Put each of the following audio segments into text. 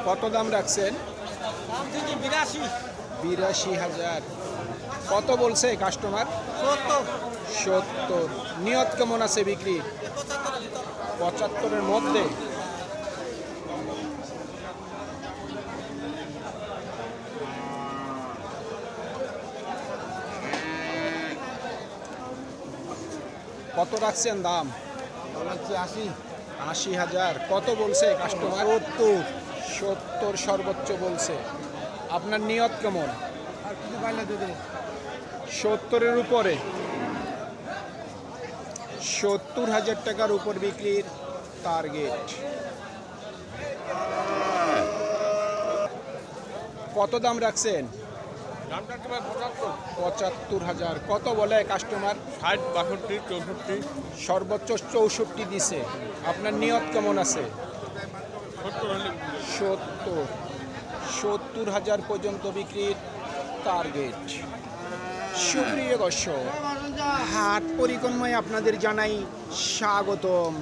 কত দাম রাখছেন? দাম দিচ্ছি 82। 82,000। কত বলছে কাস্টমার? 70। 70। নিয়ত কেমন আছে বিক্রি? 75-এর মধ্যে। কত রাখছেন দাম? 80। 80,000। কত বলছে কাস্টমার? 70 সর্বোচ্চ বলছে। আপনার নিয়ত কেমন? আর কিছু পাইলে দিয়ে দেবো। 70-এর উপরে। 70,000 টাকার উপর বিক্রির টার্গেট। কত দাম রাখছেন? দামটা কি ভাই 75? 75,000। কত বলে কাস্টমার? 60, 62, 64। সর্বোচ্চ 64 দিছে। আপনার নিয়ত কেমন আছে? 70 হলে 70,000 পর্যন্ত বিক্রির টার্গেট। সুপ্রিয় দর্শক, হাট পরিক্রমায় আপনাদের জানাই স্বাগতম।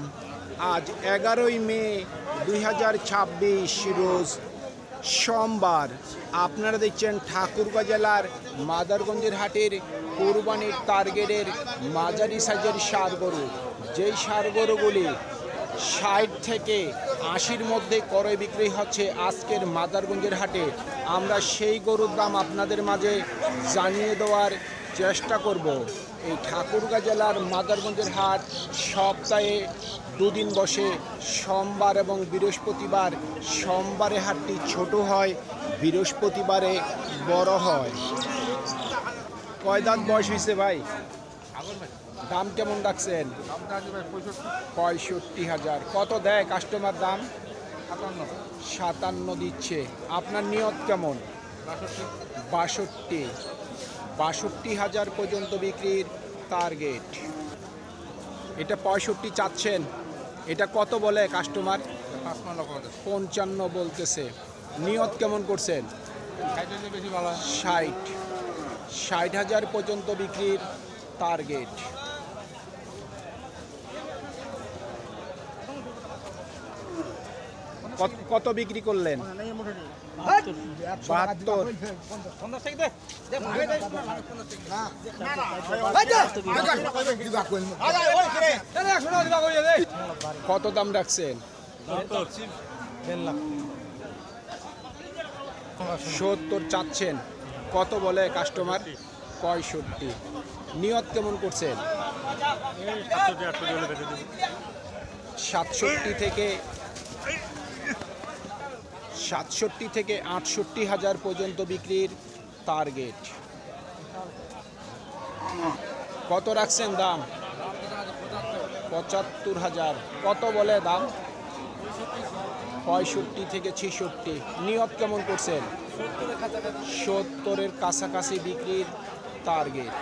আজ 11ই মে 2026 রোজ সোমবার। আপনারা দেখছেন ঠাকুরগাঁ জেলার মাদারগঞ্জের হাটের কোরবানির টার্গেটের মাঝারি সাইজের ষাঁড় গরু। যেই ষাঁড় গরুগুলি 60 থেকে 80-র মধ্যে ক্রয় বিক্রি হচ্ছে আজকের মাদারগঞ্জের হাটে। আমরা সেই গরুর দাম আপনাদের মাঝে জানিয়ে দেওয়ার চেষ্টা করব। এই ঠাকুরগাঁ জেলার মাদারগঞ্জের হাট সপ্তাহে দুদিন বসে, সোমবার এবং বৃহস্পতিবার। সোমবারে হাটটি ছোট হয়, বৃহস্পতিবারে বড় হয়। কয় দাঁত বয়স হয়েছে ভাই? দাম কেমন রাখছেন? দামটা আছে ভাই 65। 65,000। কত দেয় কাস্টমার দাম? 57। 57 দিচ্ছে। আপনার নিয়ত কেমন? 62। 62,000 পর্যন্ত বিক্রির টার্গেট। এটা 65 চাচ্ছেন। এটা কত বলে কাস্টমার? 55 বলতেছে। নিয়ত কেমন করছেন? 60 হলে বেশি ভালো হয়। 60,000 পর্যন্ত বিক্রির টার্গেট। কত বিক্রি করলেন? 72। কত দাম রাখছেন? 70 চাচ্ছেন। কত বলে কাস্টমার? 65। নিয়ত কেমন করছেন? 67 থেকে 68,000 পর্যন্ত বিক্রির টার্গেট। কত রাখছেন দাম? 75,000। কত বলে দাম? 65 থেকে 66। নিয়ত কেমন করছেন? 70-এর কাছাকাছি বিক্রির টার্গেট।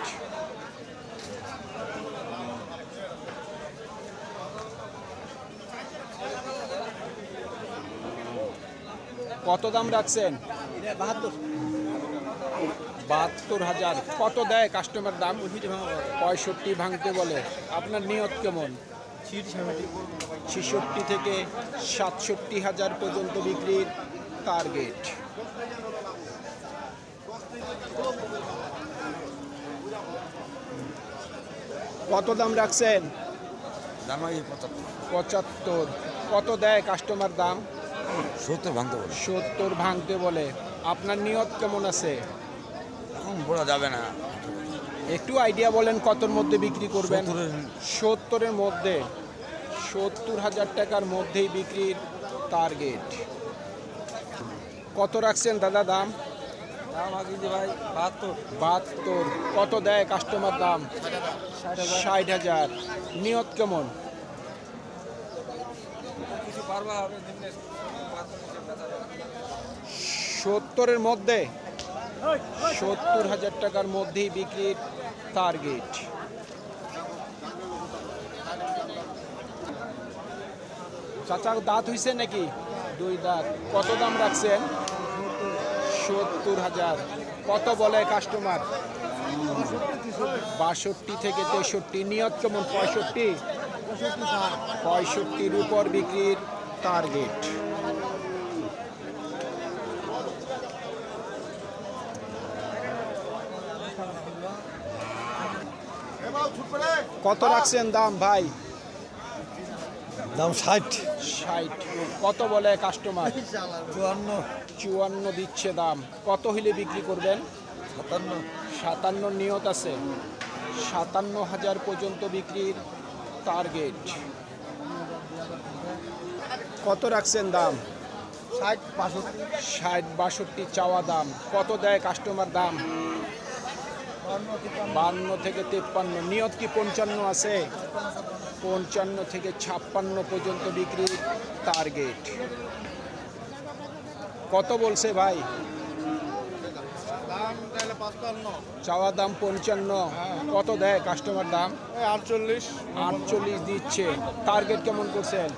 কত দাম রাখছেন? 72,000। কত দেয় কাস্টমার দাম? 65 ভাঙতে বলে। আপনার নিয়ত কেমন? 66 থেকে 67,000 পর্যন্ত বিক্রির টার্গেট। কত দাম রাখছেন? 75। কত দেয় কাস্টমার দাম? 70 ভাঙতে বলে। 70 ভাঙতে বলে। আপনার নিয়ত কেমন আছে? এখন বলা যাবে না। একটু আইডিয়া বলেন কতর মধ্যে বিক্রি করবেন? 70 70-এর মধ্যে। 70,000 টাকার মধ্যেই বিক্রির টার্গেট। কত রাখছেন দাদা দাম? দাম আগে যে ভাই 72। 72। কত দেয় কাস্টমার দাম? 60,000। নিয়ত কেমন? কিছু পারবা হবে দিনে 70-এর মধ্যে। 70,000 টাকার মধ্যেই বিক্রির টার্গেট। চাচা দাঁত হইছে নাকি? 2 দাঁত। কত দাম রাখছেন? 70,000। কত বলে কাস্টমার? 62 থেকে 63। নিয়ত কেমন? 65। 65-র উপর বিক্রির টার্গেট। কত রাখছেন দাম ভাই? দাম 60। 60। কত বলে কাস্টমার? 54। 54 দিচ্ছে দাম। কত হইলে বিক্রি করবেন? 57। 57 নিয়ত আছে। 57,000 পর্যন্ত বিক্রির টার্গেট। কত রাখছেন দাম? 60 62। 60 62 চাওয়া দাম। কত দেয় কাস্টমার দাম? 52 থেকে 53। নিয়ত কি 55 আছে? 55 থেকে 56 পর্যন্ত বিক্রির টার্গেট। কত বলছে ভাই? দাম তাহলে 55। চাওয়া দাম 55। কত দেয় কাস্টমার দাম? 48। 48 দিচ্ছে। টার্গেট কেমন করছেন?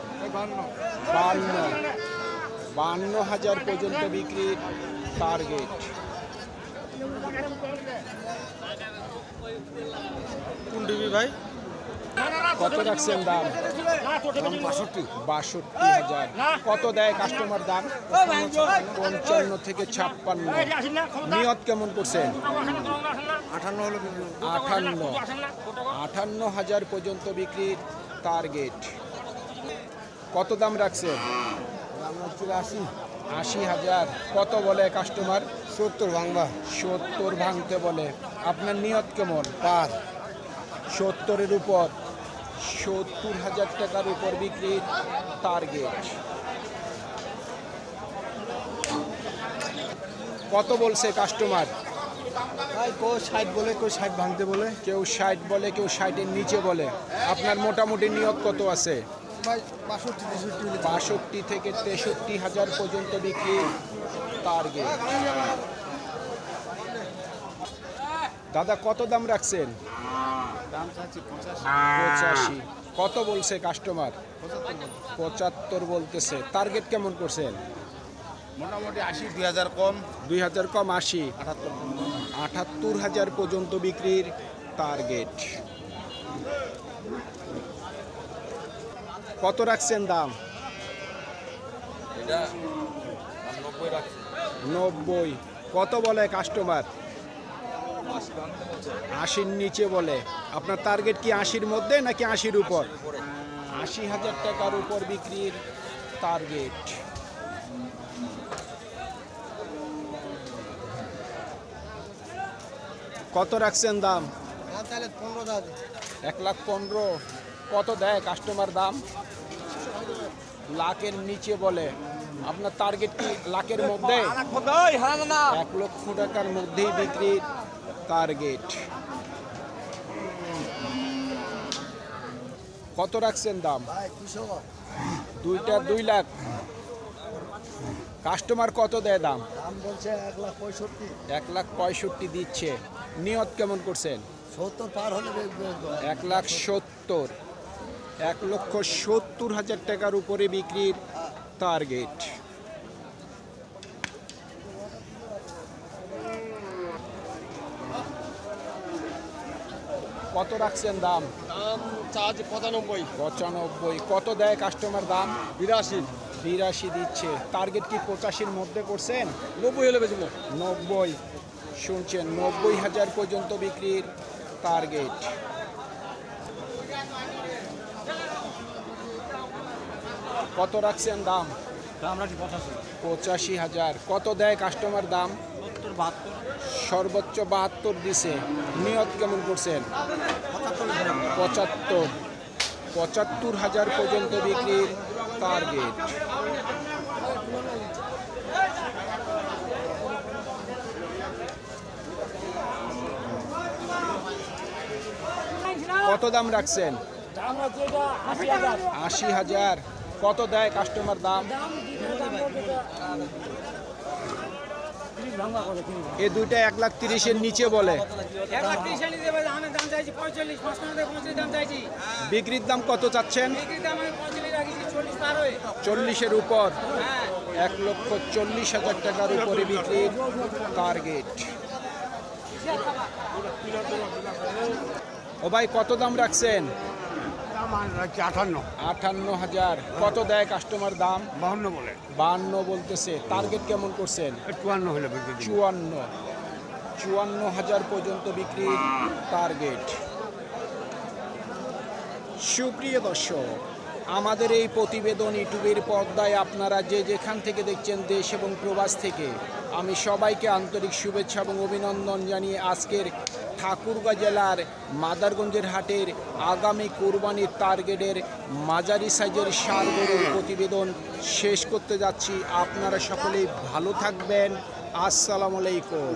52। 52,000 পর্যন্ত বিক্রির টার্গেট। কোন ডিবি ভাই? কত রাখছেন দাম? 62,000। কত দেয় কাস্টমার দাম? 55 থেকে 56। নিয়ত কেমন করছেন? 58 হলো বিক্রি। 58,000 পর্যন্ত বিক্রির টার্গেট। কত দাম রাখছেন? দাম হচ্ছে 80। 80,000। কত বলে কাস্টমার? 70 ভাঙবা। 70 ভাঙতে বলে। আপনার নিয়ত কেমন? পার 70-এর উপর। 70,000 টাকার উপর বিক্রির টার্গেট। কত বলছে কাস্টমার? ভাই কো 60 বলে, কো 60 ভাঙতে বলে। কেউ 60 বলে, কেউ 60-এর নিচে বলে। আপনার মোটামুটি নিয়ত কত আছে? ভাই 62 63 হলে 62 থেকে 63,000 পর্যন্ত বিক্রির টার্গেট। দাদা কত দাম রাখছেন? দাম চাচ্ছি 85। কত বলছে কাস্টমার? 75 বলতেছে। টার্গেট কেমন করছেন? মোটামুটি 80 2000 কম। 2000 কম 80। 78,000 পর্যন্ত বিক্রির টার্গেট। কত রাখছেন দাম? এটা 90 রাখছি। 90। কত বলে কাস্টমার? 80-র নিচে বলে। আপনার টার্গেট কি 80-র মধ্যে নাকি 80-র উপর? 80,000 টাকার উপর বিক্রির টার্গেট। কত রাখছেন দাম? তাহলে 15,000। 1,15,000। কত দেয় কাস্টমার দাম? লাখের নিচে বলে। আপনার টার্গেট কি লাখের মধ্যে? 1 লক্ষ টাকার মধ্যেই বিক্রির টার্গেট। কত রাখছেন দাম? ভাই 200। দুইটা 2 লাখ। কাস্টমার কত দেয় দাম? দাম বলছে 1,65,000। 1,65,000 দিচ্ছে। নিয়ত কেমন করছেন? 70 পার হলে 1,70,000। 1,70,000 টাকার উপরে বিক্রির টার্গেট। কত রাখছেন দাম? দাম চার্জ 95। 95। কত দেয় কাস্টমার দাম? 82। 82 দিচ্ছে। টার্গেট কি 85-র মধ্যে করছেন? 90 হলে বেচবো। 90। শুনছেন 90,000 পর্যন্ত বিক্রির টার্গেট। কত রাখছেন দাম? দাম রাখছি 85। 85,000। কত দেয় কাস্টমার দাম? 70 72। সর্বোচ্চ 72 দিছে। নিয়ত কেমন করছেন? 75। 75,000 পর্যন্ত বিক্রির টার্গেট। কত দাম রাখছেন? 80,000। কত দেয় কাস্টমার দাম? এ দুইটা 1,30,000-এর নিচে বলে। বিক্রির দাম কত চাচ্ছেন? 40-এর উপর। 1,40,000 টাকার উপরে বিক্রির টার্গেট। ও ভাই কত দাম রাখছেন? দাম রাখছি 58। 58,000। কত দেয় কাস্টমার দাম? 52 বলে। 52 বলতেছে। টার্গেট কেমন করছেন? 54 হলে বেচবো। 54। 54,000 পর্যন্ত বিক্রির টার্গেট। সুপ্রিয় দর্শক, আমাদের এই প্রতিবেদন ইউটিউবের পর্দায় আপনারা যে যেখান থেকে দেখছেন দেশ এবং প্রবাস থেকে, আমি সবাইকে আন্তরিক শুভেচ্ছা এবং অভিনন্দন জানিয়ে আজকের ঠাকুরগাঁ জেলার মাদারগঞ্জের হাটের আগামী কোরবানির টার্গেটের মাঝারি সাইজের ষাঁড় গরুর প্রতিবেদন শেষ করতে যাচ্ছি। আপনারা সকলেই ভালো থাকবেন। আসসালামু আলাইকুম।